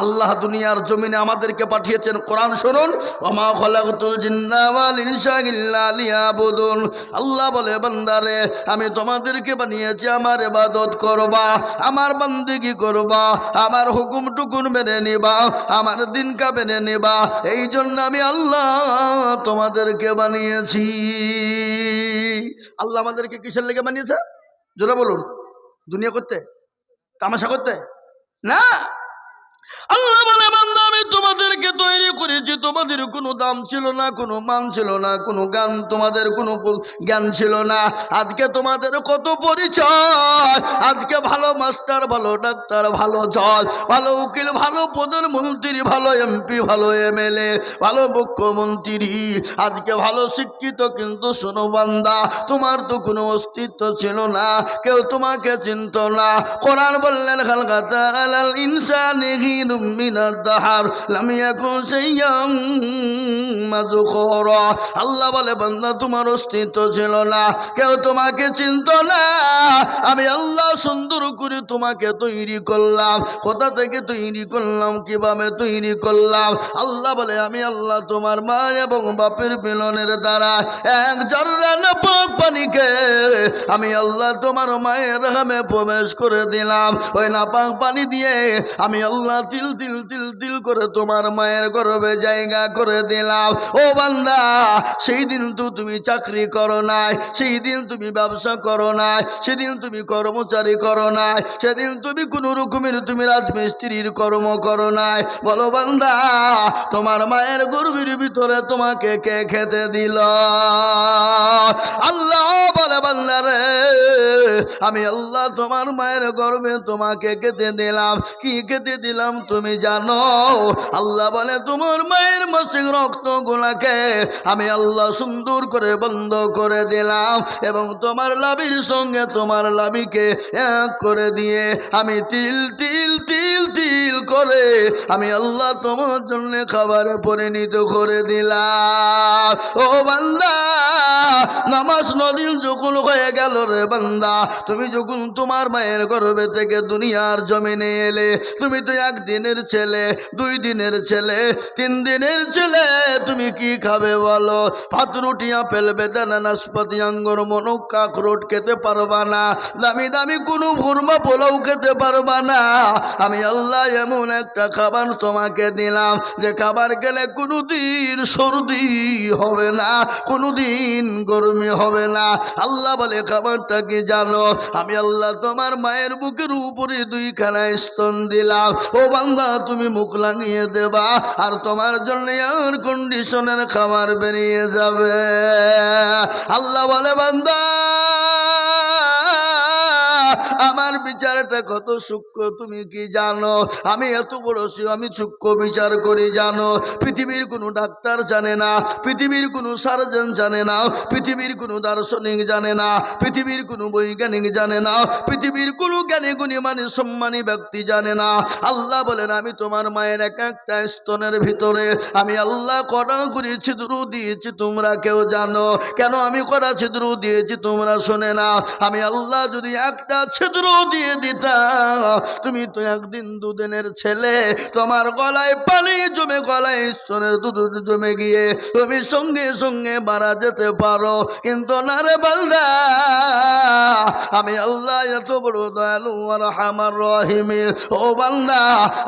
আল্লাহ দুনিয়ার জমিনে আমাদেরকে পাঠিয়েছেন। কোরআন শুনুন, ওমা খালাকতুল জিন্না ওয়াল ইনসা ইল্লা লিয়াবুদুন। আল্লাহ বলে, বান্দারে আমি তোমাদেরকে বানিয়েছি আমার ইবাদত করবা, আমার বান্দিগি করবা, আমার হুকুমটুকুন মেনে নিবা, আমার দিনকা মেনে নিবা। এই জন্য আমি আল্লাহ তোমাদেরকে বানিয়েছি। আল্লাহ আমাদেরকে কিসের লেগে বানিয়েছে? জোরে বলুন। দুনিয়া করতে, তামাশা করতে না। আল্লাহ বলে, বান্দা আমি তোমাদেরকে তৈরি করেছি, তোমাদের কোনো দাম ছিল না, কোনো মান ছিল না, কোনো জ্ঞান, তোমাদের কোনো জ্ঞান ছিল না। আজকে তোমাদের কত পরিচয়, আজকে ভালো মাস্টার, ভালো ডাক্তার, ভালো জজ, ভালো উকিল, ভালো প্রধানমন্ত্রী, ভালো এমপি, ভালো এমএলএ, ভালো মুখ্যমন্ত্রী, আজকে ভালো শিক্ষিত। কিন্তু শোনো বান্দা, তোমার তো কোনো অস্তিত্ব ছিল না, কেউ তোমাকে চিনত না। কোরআন বললেন, খালকাতা আলাল ইনসানি হিনুম মিনাদ দাহার লাম ইয়াকুন শাইয়্যাম মাযকুরা। আল্লাহ বলে, বান্দা তোমার অস্তিত্ব ছিল না, কেউ তোমাকে চিনত না। আমি আল্লাহ সুন্দর করে তোমাকে তৈরি করলাম। কোথা থেকে তৈরি করলাম, কিভাবে তৈরি করলাম? আল্লাহ বলে, আমি আল্লাহ তোমার মা এবং বাপের মিলনের দ্বারা এক জর্রা নাপাক পানিকে আমি আল্লাহ তোমার মায়ের হামে প্রবেশ করে দিলাম। ওই নাপাক পানি দিয়ে আমি আল্লাহ তিল তিল তিল তিল করে তোমার মায়ের গর্ভে জায়গা করে দিলাম। ও বান্দা, সেই দিন তো তুমি চাকরি করো নাই, সেই দিন তুমি ব্যবসা করো নাই, সেদিন তুমি কর্মচারী করো নাই, সেদিন তুমি কোনো রকমের তুমি রাজমিস্ত্রির কর্ম করো নাই। বলো বান্দা, তোমার মায়ের গর্ভের ভিতরে তোমাকে কে খেতে দিল? আল্লাহ বলে, বান্দা রে আমি আল্লাহ তোমার মায়ের গর্ভে তোমাকে খেতে দিলাম। কি খেতে দিলাম তুমি জানো? আল্লাহ বলে, তোমার মায়ের মাসিক রক্ত গুলাকে আমি আল্লাহ সুন্দর করে বন্ধ করে দিলাম এবং তোমার লাভির সঙ্গে তোমার লাভিকে এক করে দিয়ে আমি তিল তিল তিল তিল করে আমি আল্লাহ তোমার জন্য খাবারে পরিণত করে দিলাম। ও বান্দা, নামাজ নদিন যখন হয়ে গেল রে বান্দা, তুমি যখন তোমার মায়ের গর্ভে থেকে দুনিয়ার জমিনে এলে, তুমি তো একদিনের ছেলে, 2 দিনের ছেলে, 3 দিনের ছেলে। তুমি কি খাবে বলো? ভাত, রুটি, আপেল, বেদানা, নাশপাতি, আঙ্গুর, মনুকা, আখরোট খেতে পারবা না। দামি দামি কোনো ভুরমা পোলাও খেতে পারবা না। আমি আল্লাহ এমন একটা খাবার তোমাকে দিলাম যে খাবার খেলে কোনোদিন সর্দি হবে না, কোনোদিন গরমি হবে না। আল্লাহ বলে, খাবারটা কি জানো? আমি আল্লাহ তোমার মায়ের বুকের উপরে 2খানা স্তন দিলাম। ও বান্দা, তুমি মুখ লাগিয়ে দেবা আর তোমার জন্য এয়ার কন্ডিশনের খাবার বেরিয়ে যাবে। আল্লাহ বলে, বান্দা আমার বিচারটা কত সূক্ষ্ম তুমি কি জানো? আমি এত বড় আমি সূক্ষ্ম বিচার করি জানো? পৃথিবীর কোনো ডাক্তার জানে না, পৃথিবীর কোনো সার্জন জানে না, পৃথিবীর কোনো দার্শনিক জানে না, পৃথিবীর কোনো বৈজ্ঞানিক জানে না, পৃথিবীর কোনো জ্ঞানী গুণী মানে সম্মানী ব্যক্তি জানে না। আল্লাহ বলেন, আমি তোমার মায়ের এক একটা স্তনের ভিতরে আমি আল্লাহ কড়া করে ছিদ্র দিয়েছি, তোমরা কেউ জানো? কেন আমি কড়া ছিদ্র দিয়েছি তোমরা শোনে না? আমি আল্লাহ যদি একটা ছিদ্র দিয়ে দিতাম, তুমি তো 1 দিন 2 দিনের ছেলে, তোমার গলায় পানি জমে, গলায় স্তনের দুধ জমে গিয়ে তুমি সঙ্গে সঙ্গে মারা যেতে পারো। কিন্তু না রে বান্দা, আমি আল্লাহ এত বড় দয়ালু আর রহমান রহিম। ও বান্দা,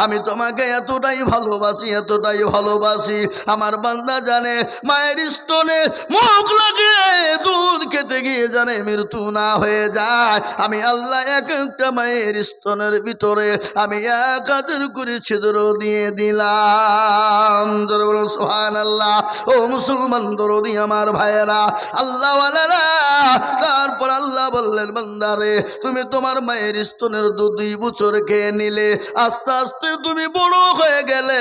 আমি তোমাকে এতটাই ভালোবাসি, এতটাই ভালোবাসি। আমার বান্দা জানে মায়ের স্তনে মুখ লাগিয়ে দুধ খেতে গিয়ে জানে মৃত্যু না হয়ে যায়। আমি আল্লাহ এক একটা মায়ের স্তনের ভিতরে আমি 1 করে ছিদ্র দিয়ে দিলাম। সুবহানাল্লাহ। ও মুসলমান দরদি আমার ভাইয়েরা, আল্লাহ ওয়ালারা, তারপর আল্লাহ বললেন, বান্দারে তুমি তোমার মায়ের স্তনের দুধ 2 বছর খেয়ে নিলে, আস্তে আস্তে তুমি বড় হয়ে গেলে,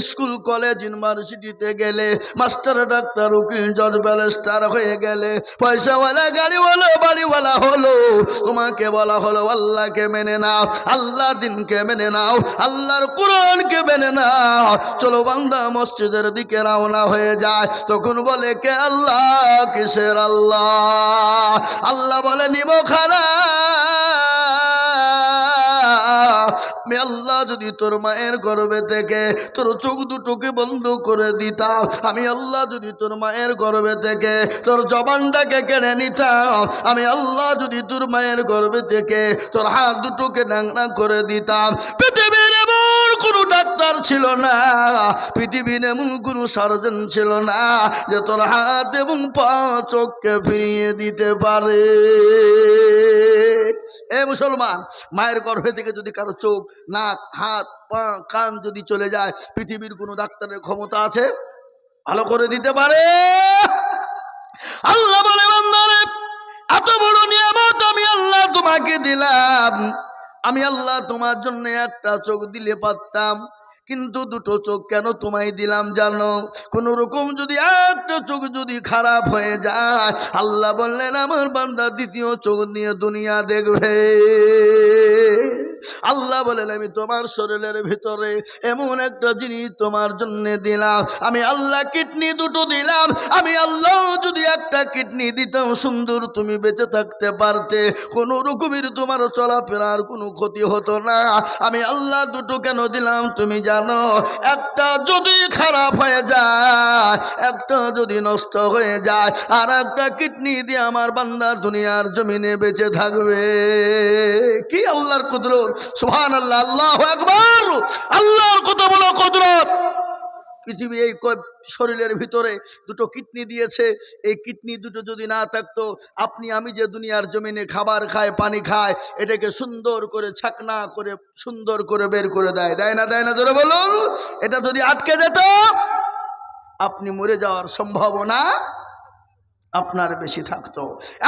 স্কুল কলেজ ইউনিভার্সিটিতে গেলে, মাস্টার ডাক্তার উকিল জজ ব্যারিস্টার হয়ে গেলে, পয়সাওয়ালা গাড়িওয়ালা বাড়িওয়ালা হলো। তোমাকে বলা হলো আল্লাহকে মেনে নাও, আল্লাহ দিনকে মেনে নাও, আল্লাহর কোরআনকে মেনে নাও। চলো বান্দা মসজিদের দিকে রওনা হয়ে যায়। তখন বলে, কে আল্লাহ? কিসের আল্লাহ? আল্লাহ বলে, নিব খানা আমি আল্লাহ যদি তোর মায়ের গর্ভে থেকে তোর চোখ দুটোকে বন্ধ করে দিতাম, আমি আল্লাহ যদি তোর মায়ের গর্ভে থেকে তোর জবানটাকে কেড়ে নিতাম, আমি আল্লাহ যদি তোর মায়ের গর্ভে থেকে তোর হাত দুটোকে ন্যাংরা করে দিতাম, পৃথিবীর এমন কোনো ডাক্তার ছিল না, পৃথিবীর এমন কোনো সার্জন ছিল না যে তোর হাত এবং পা চোখকে ফিরিয়ে দিতে পারে। এ মুসলমান, মায়ের গর্ভে থেকে যদি কারো চোখ, নাক, হাত, পা, কান যদি চলে যায়, পৃথিবীর কোনো ডাক্তারের ক্ষমতা আছে ভালো করে দিতে পারে? আল্লাহ বলে, বান্দারে এত বড় নিয়ামত আমি আল্লাহ তোমাকে দিলাম, আমি আল্লাহ তোমার জন্য একটা চোখ দিলে পারতাম, কিন্তু দুটো চোখ কেন তোমায় দিলাম জানো? কোন রকম যদি একটা চোখ যদি খারাপ হয়ে যায়, আল্লাহ বললেন আমার বান্দা দ্বিতীয় চোখ নিয়ে দুনিয়া দেখবে। আল্লাহ বলেন আমি তোমার শরীরের ভিতরে এমন একটা জিনিস তোমার জন্য দিলাম, আমি আল্লাহ কিডনি দুটো দিলাম, আমি আল্লাহ যদি একটা কিডনি দিতাম সুন্দর তুমি বেঁচে থাকতে পারতে, কোনো রকমের তোমার চলাফেরার কোনো ক্ষতি হতো না। আমি আল্লাহ দুটো কেন দিলাম তুমি জানো? একটা যদি খারাপ হয়ে যায়, একটা যদি নষ্ট হয়ে যায়, আর একটা কিডনি দিয়ে আমার বান্দা দুনিয়ার জমিনে বেঁচে থাকবে। কি আল্লাহর কুদরত! সুবহানাল্লাহ, আল্লাহু আকবার। আল্লাহর কত বড় কুদরত! পৃথিবী এই শরীরের ভিতরে দুটো কিডনি দিয়েছে, এই কিডনি দুটো যদি না থাকতো, আপনি আমি যে দুনিয়ার জমিনে খাবার খায়, পানি খায়, এটাকে সুন্দর করে ছাকনা করে সুন্দর করে বের করে দেয়, দেয় না? দেয় না? জোরে বলুন। এটা যদি আটকে যেত, আপনি মরে যাওয়ার সম্ভাবনা আপনার বেশি থাকতো।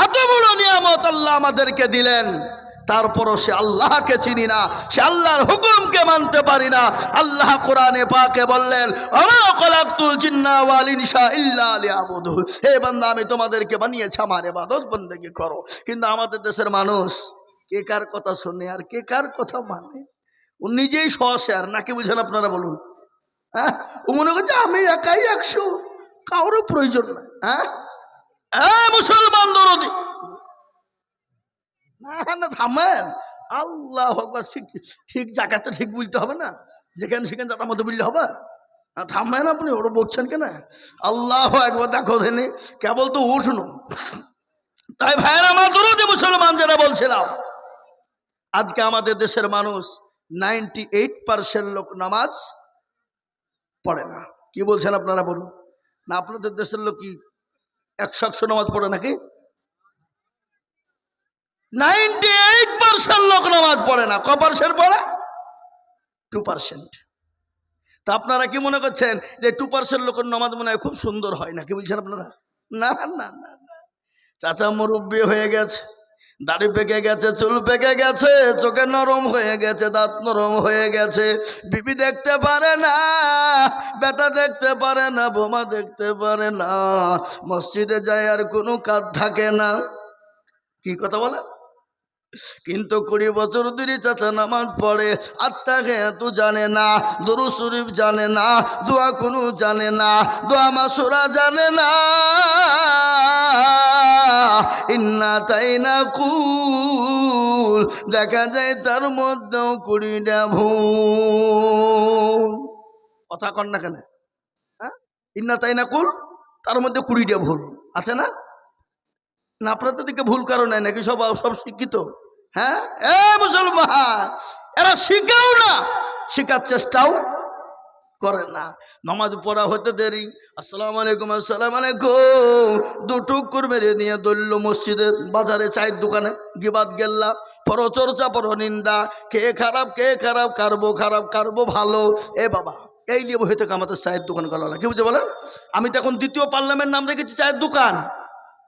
এত বড় নিয়ামত আল্লাহ আমাদেরকে দিলেন, তারপরও সে আল্লাহকে চিনি না, সে আল্লাহর হুকুমকে মানতে পারি না। আল্লাহ কোরআনে পাকে বললেন, ওয়া খালাকতুল জিন্না ওয়াল ইনসা ইল্লা লিয়াবুদুন, হে বান্দা আমি তোমাদেরকে বানিয়েছি আমার ইবাদত বন্দেগী করো। কিন্তু আমাদের দেশের মানুষ কে কার কথা শোনে আর কে কার কথা মানে? ও নিজেই সশেয়ার, নাকি বুঝেন আপনারা বলুন? হ্যাঁ, ও মনে করছে আমি একাই 100, কারোর প্রয়োজন নাই। হ্যাঁ, মুসলমান দরদি না, থামেন। আল্লাহ আকবার। ঠিক ঠিক জায়গাতে ঠিক বলতে হবে না, যেখানে সেখানে যাতার মতো বললে হবে? থামেন, আপনি ওরা বলছেন কেন? আল্লাহ একবার দেখো দেনি, কেবল তো উঠনো। তাই ভাইয়ের আমার দরদি মুসলমান যারা বলছিলাম, আজকে আমাদের দেশের মানুষ 98% লোক নামাজ পড়ে না। কি বলছেন আপনারা বলুন না? আপনাদের দেশের লোক কি 100 নামাজ পড়ে নাকি? 98% লোক নামাজ পড়ে না। ক% পড়ে? 2%। তা আপনারা কি মনে করছেন যে 2% লোকের নামাজ মনে হয় খুব সুন্দর হয় না? কি বলছেন আপনারা? না না না না। চাচা মুরব্বী হয়ে গেছে, দাড়ি পেকে গেছে, চুল পেকে গেছে, চোখে নরম হয়ে গেছে, দাঁত নরম হয়ে গেছে, বিবি দেখতে পারে না, বেটা দেখতে পারে না, বোমা দেখতে পারে না, মসজিদে যায় আর কোনো কাজ থাকে না। কি কথা বলে? কিন্তু 20 বছর ধরে চাচা নামাজ পড়ে, আত্মাকে এত জানে না, দরুদ শরীফ জানে না, দোয়া কোনো জানে না, দোয়া মাসুরা জানে না, ইন্না তাইনা কুল, দেখা যায় তার মধ্যেও 20টা ভুল। কথা কন না কেন? হ্যাঁ, ইন্না তাইনা কুল, তার মধ্যে 20টা ভুল আছে না? না আপনাদের দিকে ভুল কারণ নাকি সব শিক্ষিত? হ্যাঁ, এ মুসলমান, এরা শিখেও না, শেখার চেষ্টাও করে না। নামাজ পড়া হতে দেরি, আসসালামু আলাইকুম, আসসালামু আলাইকুম, দুটুক করে মেরে নিয়ে দৌড়ল মসজিদে, বাজারে, চায়ের দোকানে, গিবাদ গেল্লা, পরচর্চা, পরনিন্দা, কে খারাপ কে খারাপ, কারবো খারাপ কারবো ভালো। এ বাবা, এই নিয়ে বসে থেকে আমাদের চায়ের দোকান গেল না। কি বুঝে বলেন? আমি তো এখন 2য় পার্লামেন্ট নাম রেখেছি চায়ের দোকান।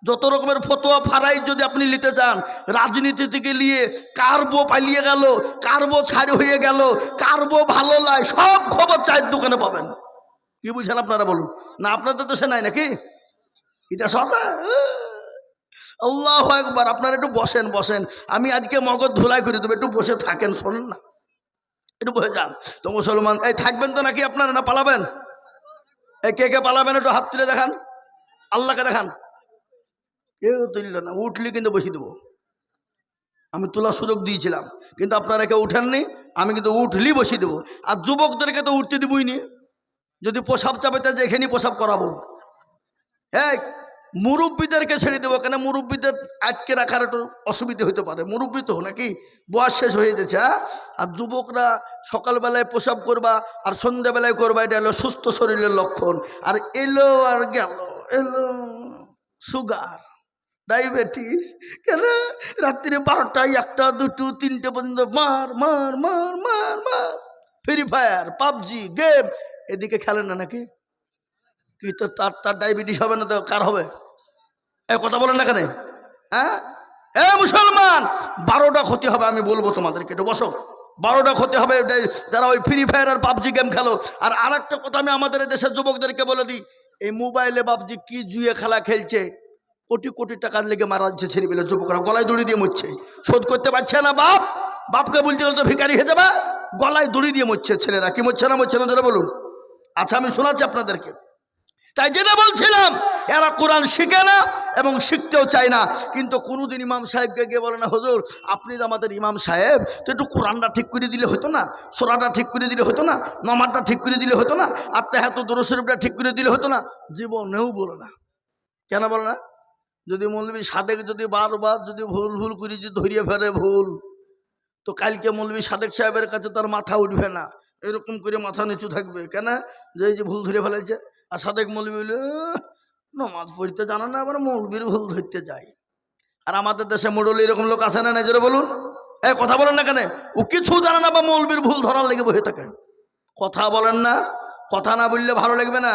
যত রকমের ফতোয়া ফারাই যদি আপনি নিতে চান, রাজনীতি থেকে নিয়ে কারবো পালিয়ে গেল, কারবো ছাড় হয়ে গেল, কারবো ভালো লাগে, সব খবর চায়ের দোকানে পাবেন। কি বুঝছেন আপনারা বলুন না? আপনাদের দেশে নাই নাকি? এটা সচা। আল্লাহু আকবার। আপনারা একটু বসেন বসেন, আমি আজকে মগজ ধুলাই করে দেবো, একটু বসে থাকেন, শোনেন না, একটু বসে যান তো মুসলমান। এই থাকবেন তো নাকি আপনারা, না পালাবেন? এই কে কে পালাবেন একটু হাত তুলে দেখান, আল্লাহকে দেখান। কেউ তুলল না, উঠলে কিন্তু বসিয়ে দেবো। আমি তোলার সুযোগ দিয়েছিলাম, কিন্তু আপনারা কেউ উঠেননি, আমি কিন্তু উঠলি বসিয়ে দেবো। আর যুবকদেরকে তো উঠতে দিবই নি, যদি প্রসাব চাপে তা যেখানে প্রসাব করাবো। হ্যাঁ, মুরব্বীদেরকে ছেড়ে দেবো, কেন মুরব্বীদের আটকে রাখার একটু অসুবিধা হতে পারে, মুরব্বী তো নাকি বয়স শেষ হয়ে যাচ্ছে। হ্যাঁ, আর যুবকরা সকালবেলায় প্রসাব করবা আর সন্ধ্যাবেলায় করবা, এটা হলো সুস্থ শরীরের লক্ষণ। আর এলো আর গেল, এলো সুগার, ডায়াবেটিস, কেন রাত্রিরে 12টা 1টা 2টো 3টে পর্যন্ত মার মার মার মার মার, ফ্রি ফায়ার পাবজি গেম, এদিকে খেলেন না নাকি? কি তো তার ডায়াবেটিস হবে না তো কার হবে? এ কথা বলেন না কেন? হ্যাঁ, এ মুসলমান, 12টা ক্ষতি হবে, আমি বলবো তোমাদেরকে, একটু বসো। 12টা ক্ষতি হবে যারা ওই ফ্রি ফায়ার আর পাবজি গেম খেলো। আর আরেকটা কথা আমি আমাদের দেশের যুবকদেরকে বলে দিই, এই মোবাইলে পাবজি কি জুয়ে খেলা খেলছে, কোটি কোটি টাকার লেগে মারা যাচ্ছে ছেলেবেলে, যুবকরা গলায় দড়ি দিয়ে মরছে, শোধ করতে পারছে না বাপ, বাপকে বলতে গেলে তো ভিখারি হয়ে যাবে, গলায় দড়ি দিয়ে মরছে ছেলেরা। কি মরছে না মরছে না ধরে বলুন? আচ্ছা আমি শোনাচ্ছি আপনাদেরকে। তাই যেটা বলছিলাম, এরা কোরআন শিখে না এবং শিখতেও চায় না। কিন্তু কোনোদিন ইমাম সাহেবকে গিয়ে বলে না, হুজুর আপনি তো আমাদের ইমাম সাহেব, তো একটু কোরআনটা ঠিক করে দিলে হতো না, সূরাটা ঠিক করে দিলে হতো না, নামাজটা ঠিক করে দিলে হতো না, আর তাহাত দুরূদ শরীফটা ঠিক করে দিলে হতো না। জীবনেও বলে না। কেন বলে না? যদি মৌলবী সাদেক যদি বারবার যদি ভুল ভুল করে যদি ধরিয়ে ফেলে ভুল, তো কালকে মৌলবী সাদেক সাহেবের কাছে তার মাথা উঠবে না, এরকম করে মাথা নিচু থাকবে। কেন? যে এই যে ভুল ধরে ফেলেছে। আর সাদেক মৌলবী বলে নমাজ পড়তে জানা না, আবার মৌলবীর ভুল ধরতে যায়। আর আমাদের দেশে মোড়ল এরকম লোক আছে না, নিজেরা বলুন, কথা বলেন না কেন? ও কিছু জানে না বা মৌলবীর ভুল ধরার লেগে বসে থাকে। কথা বলেন না, কথা না বললে ভালো লাগবে না।